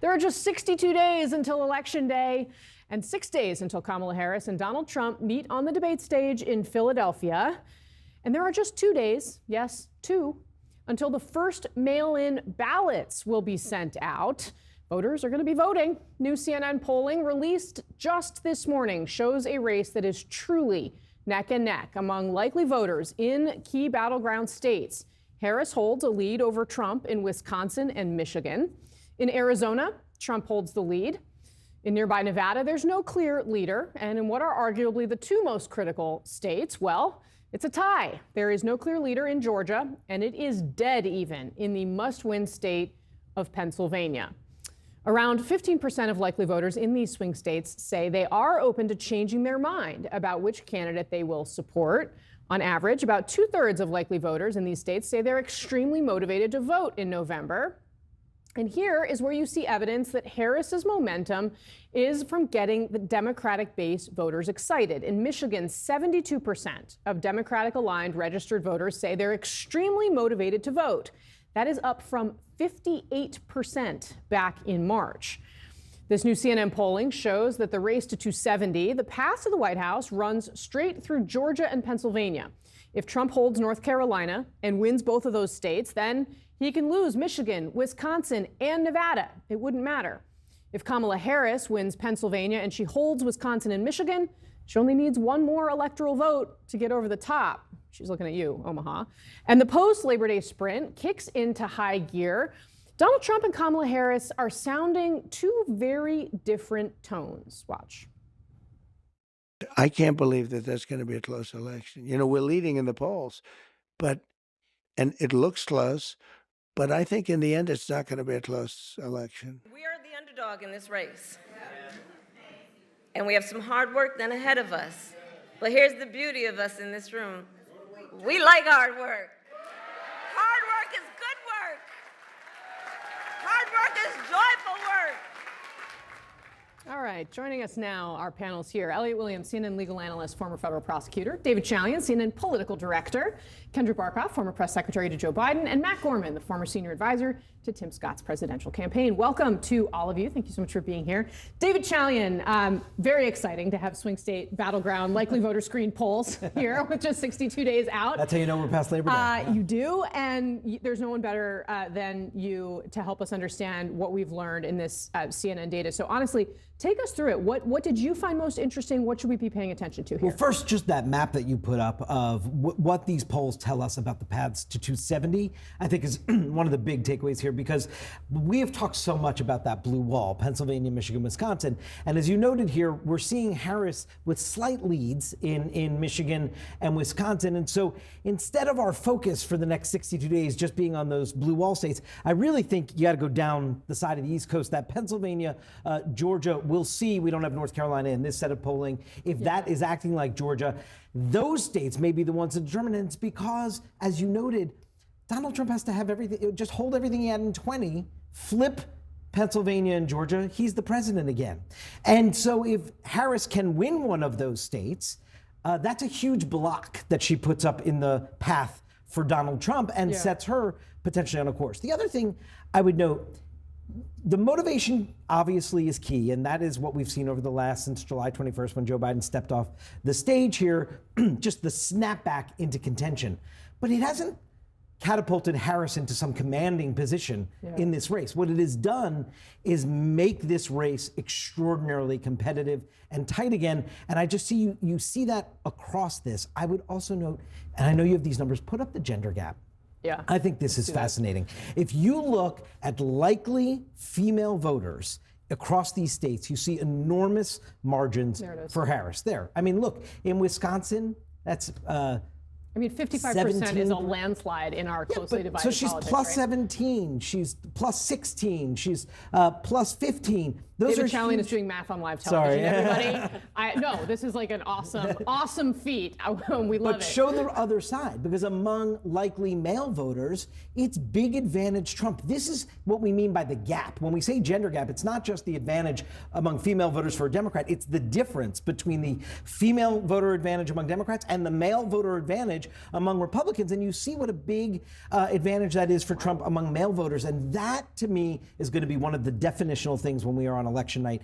There are just 62 days until Election Day and 6 days until Kamala Harris and Donald Trump meet on the debate stage in Philadelphia. And there are just 2 days, yes, 2, until the first mail-in ballots will be sent out. Voters are going to be voting. New CNN polling released just this morning shows a race that is truly neck and neck among likely voters in key battleground states. Harris holds a lead over Trump in Wisconsin and Michigan. In Arizona, Trump holds the lead. In nearby Nevada, there's no clear leader. And in what are arguably the two most critical states, well, it's a tie. There is no clear leader in Georgia, and it is dead even in the must-win state of Pennsylvania. Around 15% of likely voters in these swing states say they are open to changing their mind about which candidate they will support. On average, about 2/3 of likely voters in these states say they're extremely motivated to vote in November. And here is where you see evidence that Harris's momentum is from getting the Democratic base voters excited. In Michigan, 72% of Democratic-aligned registered voters say they're extremely motivated to vote. That is up from 58% back in March. This new CNN polling shows that the race to 270, the path to the White House, runs straight through Georgia and Pennsylvania. If Trump holds North Carolina and wins both of those states, then he can lose Michigan, Wisconsin, and Nevada. It wouldn't matter. If Kamala Harris wins Pennsylvania and she holds Wisconsin and Michigan, she only needs one more electoral vote to get over the top. She's looking at you, Omaha. And the post-Labor Day sprint kicks into high gear. Donald Trump and Kamala Harris are sounding two very different tones. Watch. I can't believe that that's going to be a close election. You know, we're leading in the polls, and it looks close, but I think in the end, it's not going to be a close election. We are the underdog in this race. And we have some hard work then ahead of us. But here's the beauty of us in this room. We like hard work. Hard work is good work. Hard work is joyful work. All right, joining us now, our panels here. Elliot Williams, CNN legal analyst, former federal prosecutor. David Chalian, CNN political director. Kendra Barkoff, former press secretary to Joe Biden. And Matt Gorman, the former senior advisor to Tim Scott's presidential campaign. Welcome to all of you. Thank you so much for being here. David Chalian, very exciting to have swing state battleground likely voter screen polls here with just 62 days out. That's how you know we're past Labor Day. You do, and there's no one better than you to help us understand what we've learned in this CNN data. So honestly, take us through it. What did you find most interesting? What should we be paying attention to here? Well, first, just that map that you put up of what these polls tell us about the paths to 270, I think is one of the big takeaways here, because we have talked so much about that blue wall, Pennsylvania, Michigan, Wisconsin. And as you noted here, we're seeing Harris with slight leads in Michigan and Wisconsin. And so instead of our focus for the next 62 days just being on those blue wall states, I really think you got to go down the side of the East Coast, that Pennsylvania, Georgia, we'll see. We don't have North Carolina in this set of polling. If that is acting like Georgia, those states may be the ones to determine. And it's because, as you noted, Donald Trump has to have everything, just hold everything he had in 20, flip Pennsylvania and Georgia, he's the president again. And so if Harris can win one of those states, that's a huge block that she puts up in the path for Donald Trump and sets her potentially on a course. The other thing I would note, the motivation obviously is key, and that is what we've seen over the last, since July 21st when Joe Biden stepped off the stage here, just the snapback into contention. But it hasn't catapulted Harris into some commanding position in this race. What it has done is make this race extraordinarily competitive and tight again. And I just see you see that across this. I would also note, and I know you have these numbers, put up the gender gap. Yeah. I think this is fascinating. If you look at likely female voters across these states, you see enormous margins for Harris there. I mean, look, in Wisconsin, that's 55% is a landslide in our closely divided So she's politics, plus right? 17, she's plus 16, she's plus 15. Those David are Chalian huge. is doing math on live Sorry. television, everybody. No, this is like an awesome feat. We love But it. show the other side, because among likely male voters, it's big advantage Trump. This is what we mean by the gap. When we say gender gap, it's not just the advantage among female voters for a Democrat, it's the difference between the female voter advantage among Democrats and the male voter advantage among Republicans. And you see what a big advantage that is for Trump among male voters. And that, to me, is going to be one of the definitional things when we are on election night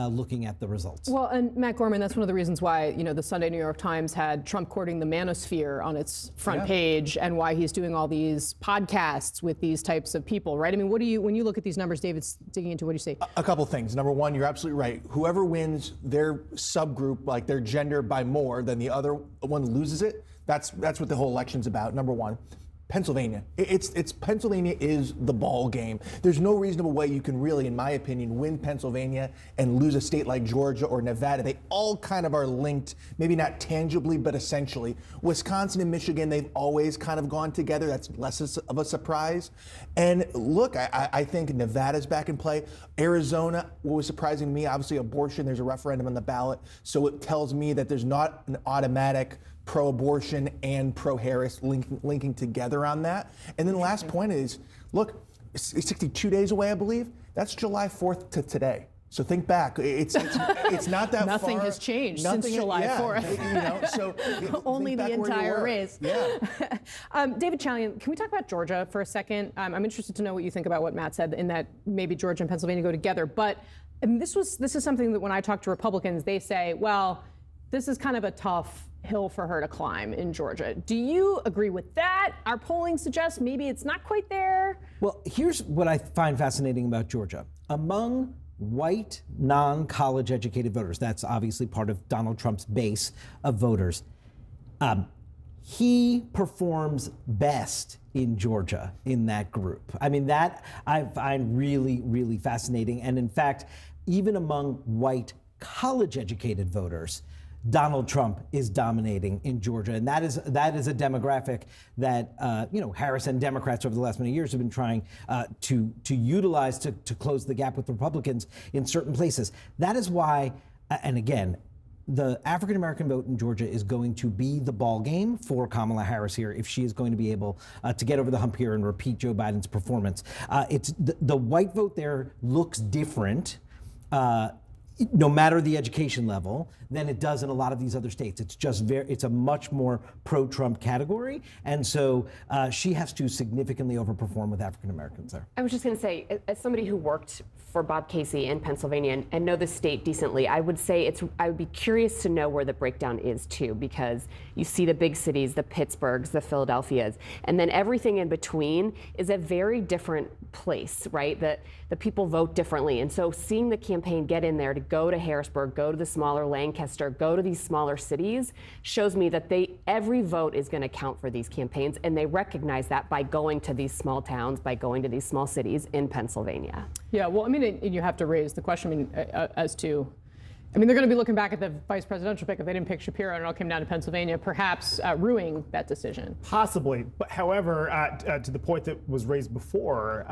looking at the results. Well, and Matt Gorman, that's one of the reasons why, the Sunday New York Times had Trump courting the manosphere on its front page, and why he's doing all these podcasts with these types of people, right? I mean, when you look at these numbers, David's digging into, what do you say? A couple things. Number one, you're absolutely right. Whoever wins their subgroup, like their gender, by more than the other one loses it, that's what the whole election's about, number one. Pennsylvania. It's Pennsylvania is the ball game. There's no reasonable way you can really, in my opinion, win Pennsylvania and lose a state like Georgia or Nevada. They all kind of are linked, maybe not tangibly, but essentially. Wisconsin and Michigan, they've always kind of gone together. That's less of a surprise. And look, I think Nevada's back in play. Arizona, what was surprising to me, obviously abortion, there's a referendum on the ballot. So it tells me that there's not an automatic pro-abortion and pro-Harris linking together on that. And then the last point is, look, it's 62 days away, I believe. That's July 4th to today. So think back. It's not that Nothing far. has changed since July 4th. So Only think the back where you entire were. race. Yeah. David Chalian, can we talk about Georgia for a second? I'm interested to know what you think about what Matt said, in that maybe Georgia and Pennsylvania go together. But this is something that when I talk to Republicans, they say, well, this is kind of a tough hill for her to climb in Georgia. Do you agree with that? Our polling suggests maybe it's not quite there. Well, here's what I find fascinating about Georgia. Among white, non-college educated voters, that's obviously part of Donald Trump's base of voters, he performs best in Georgia in that group. I mean, that I find really, really fascinating. And in fact, even among white college educated voters, Donald Trump is dominating in Georgia, and that is a demographic that Harris and Democrats over the last many years have been trying to utilize to close the gap with Republicans in certain places. That is why, and again, the African American vote in Georgia is going to be the ball game for Kamala Harris here if she is going to be able to get over the hump here and repeat Joe Biden's performance. It's the white vote there looks different. No matter the education level, than it does in a lot of these other states. It's just it's a much more pro-Trump category. And so she has to significantly overperform with African Americans there. I was just going to say, as somebody who worked for Bob Casey in Pennsylvania and know the state decently, I would say I would be curious to know where the breakdown is too, because you see the big cities, the Pittsburghs, the Philadelphias, and then everything in between is a very different place, right? The people vote differently. And so seeing the campaign get in there to go to Harrisburg, go to the smaller Lancaster, go to these smaller cities, shows me that every vote is going to count for these campaigns, and they recognize that by going to these small towns, by going to these small cities in Pennsylvania. Yeah, well, I mean, you have to raise the question, as to, they're going to be looking back at the vice presidential pick if they didn't pick Shapiro and it all came down to Pennsylvania, perhaps ruining that decision. Possibly, but however, to the point that was raised before,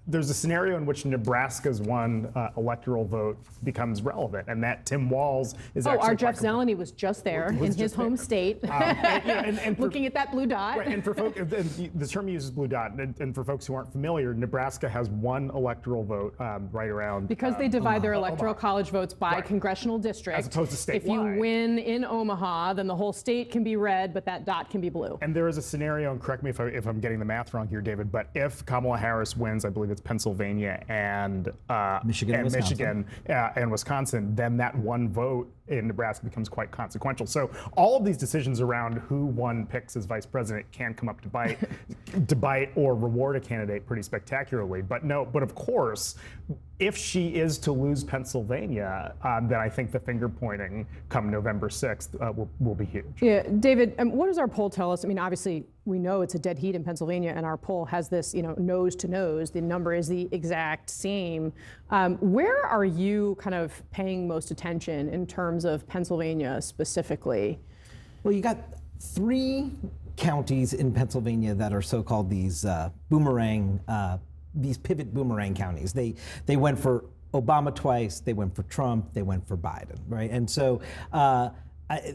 there's a scenario in which Nebraska's one electoral vote becomes relevant, and that Tim Walz is actually our Jeff Zeleny was just there in his home state, and looking at that blue dot. Right, and for folks, the term uses blue dot, and for folks who aren't familiar, Nebraska has one electoral vote right around because they divide their electoral college votes by congressional district. As opposed to statewide. If you win in Omaha, then the whole state can be red, but that dot can be blue. And there is a scenario, and correct me if I'm getting the math wrong here, David, but if Kamala Harris wins, I believe it's Pennsylvania and Michigan and Wisconsin, then that one vote in Nebraska becomes quite consequential. So all of these decisions around who one picks as vice president can come up to bite or reward a candidate pretty spectacularly. But of course, if she is to lose Pennsylvania, then I think the finger pointing come November 6th will be huge. Yeah, David, what does our poll tell us? Obviously, we know it's a dead heat in Pennsylvania, and our poll has this, nose to nose. The number is the exact same. Where are you kind of paying most attention in terms of Pennsylvania specifically? Well, you got 3 counties in Pennsylvania that are so-called these boomerang these pivot boomerang counties. They went for Obama twice, they went for Trump, they went for Biden, right? And so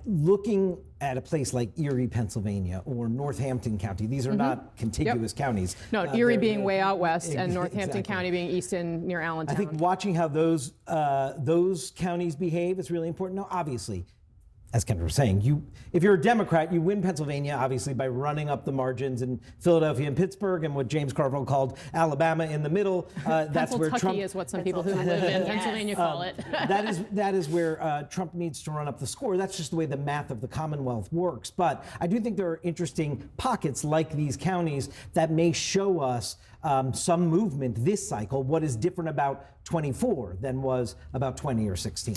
looking at a place like Erie, Pennsylvania, or Northampton County, these are not contiguous counties. No, Erie They're- being way out west and Northampton Exactly. County being Easton near I Allentown. think watching how those counties behave is really important. Now, obviously, as Kendra was saying, if you're a Democrat, you win Pennsylvania, obviously, by running up the margins in Philadelphia and Pittsburgh, and what James Carville called Alabama in the middle. That's where Trump is what some people who live in Pennsylvania call it. that is where Trump needs to run up the score. That's just the way the math of the Commonwealth works. But I do think there are interesting pockets like these counties that may show us some movement this cycle. What is different about 24 than was about 20 or 16?